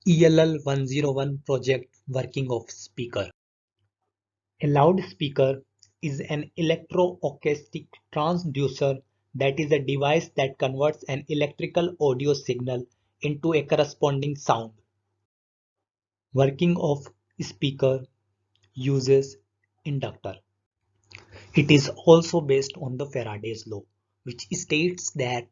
ELL101 project working of speaker. A loudspeaker is an electro-acoustic transducer that is a device that converts an electrical audio signal into a corresponding sound. Working of speaker uses inductor. It is also based on the Faraday's law, which states that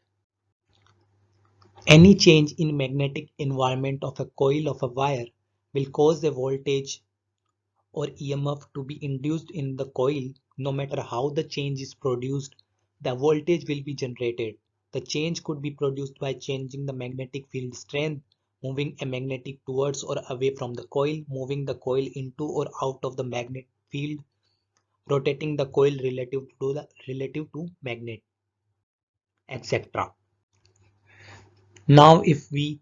any change in magnetic environment of a coil of a wire will cause a voltage or EMF to be induced in the coil. No matter how the change is produced, the voltage will be generated. The change could be produced by changing the magnetic field strength, moving a magnetic towards or away from the coil, moving the coil into or out of the magnet field, rotating the coil relative to magnet, etc. Now if we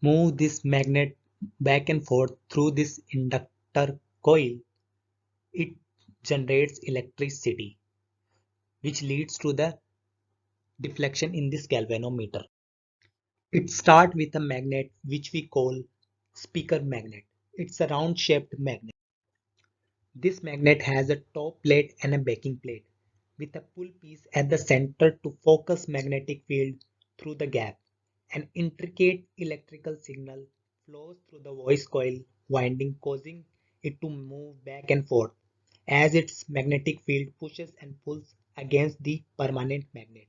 move this magnet back and forth through this inductor coil, it generates electricity, which leads to the deflection in this galvanometer. It starts with a magnet which we call speaker magnet. It's a round shaped magnet. This magnet has a top plate and a backing plate with a pull piece at the center to focus magnetic field through the gap. An intricate electrical signal flows through the voice coil winding, causing it to move back and forth as its magnetic field pushes and pulls against the permanent magnet.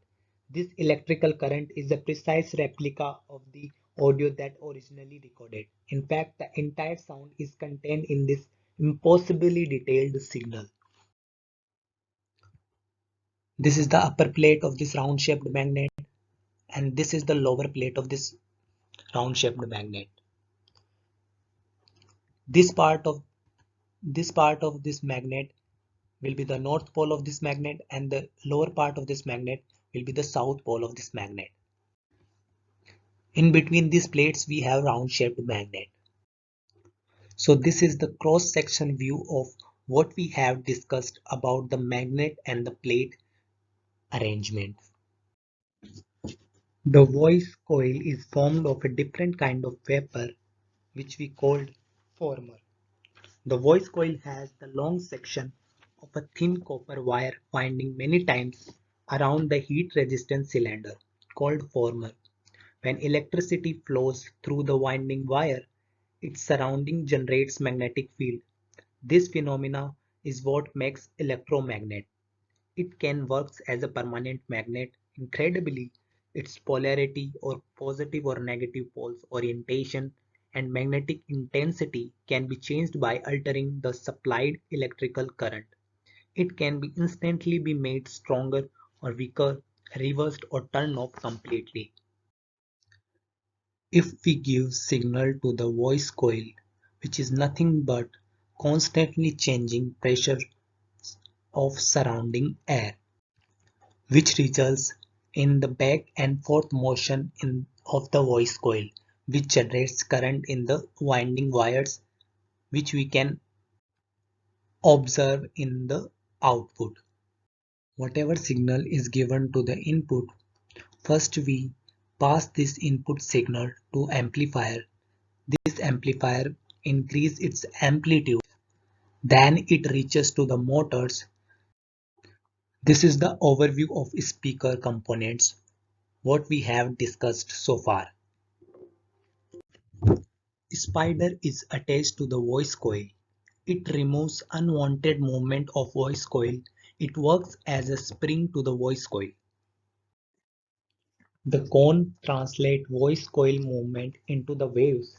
This electrical current is a precise replica of the audio that originally recorded. In fact, the entire sound is contained in this impossibly detailed signal. This is the upper plate of this round shaped magnet, and this is the lower plate of this round shaped magnet. This part of this magnet will be the north pole of this magnet, and the lower part of this magnet will be the south pole of this magnet. In between these plates we have round shaped magnet. So this is the cross section view of what we have discussed about the magnet and the plate arrangement. The voice coil is formed of a different kind of vapor which we called former. The voice coil has the long section of a thin copper wire winding many times around the heat resistant cylinder called former. When electricity flows through the winding wire, its surrounding generates magnetic field. This phenomena is what makes electromagnet. It can work as a permanent magnet. Incredibly, its polarity or positive or negative poles orientation and magnetic intensity can be changed by altering the supplied electrical current. It can be instantly be made stronger or weaker, reversed or turned off completely. If we give signal to the voice coil, which is nothing but constantly changing pressure of surrounding air, which results in the back and forth motion of the voice coil, which generates current in the winding wires, which we can observe in the output. Whatever signal is given to the input, first we pass this input signal to amplifier. This amplifier increases its amplitude. Then it reaches to the motors. This is the overview of speaker components, what we have discussed so far. Spider is attached to the voice coil. It removes unwanted movement of voice coil. It works as a spring to the voice coil. The cone translates voice coil movement into the waves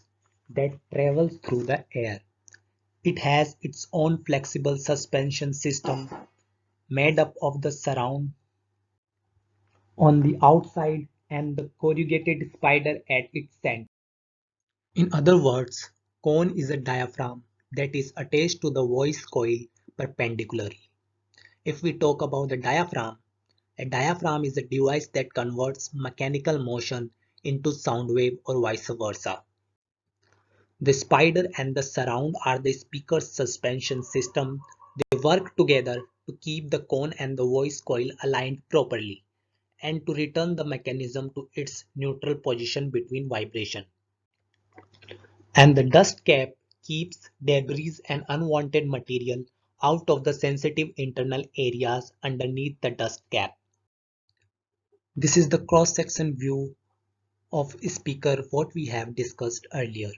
that travels through the air. It has its own flexible suspension system made up of the surround on the outside and the corrugated spider at its center. In other words, cone is a diaphragm that is attached to the voice coil perpendicularly. If we talk about the diaphragm, a diaphragm is a device that converts mechanical motion into sound wave or vice versa. The spider and the surround are the speaker's suspension system. They work together to keep the cone and the voice coil aligned properly and to return the mechanism to its neutral position between vibration. And the dust cap keeps debris and unwanted material out of the sensitive internal areas underneath the dust cap. This is the cross-section view of speaker what we have discussed earlier.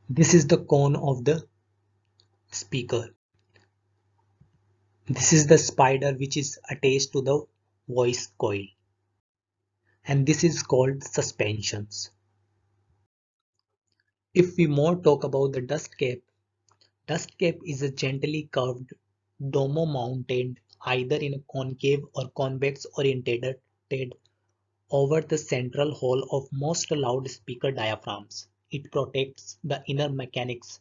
This is the cone of the speaker. This is the spider which is attached to the voice coil, and this is called suspensions. If we more talk about the dust cap is a gently curved dome mounted either in a concave or convex oriented over the central hole of most loudspeaker diaphragms. It protects the inner mechanics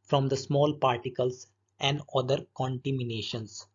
from the small particles and other contaminations.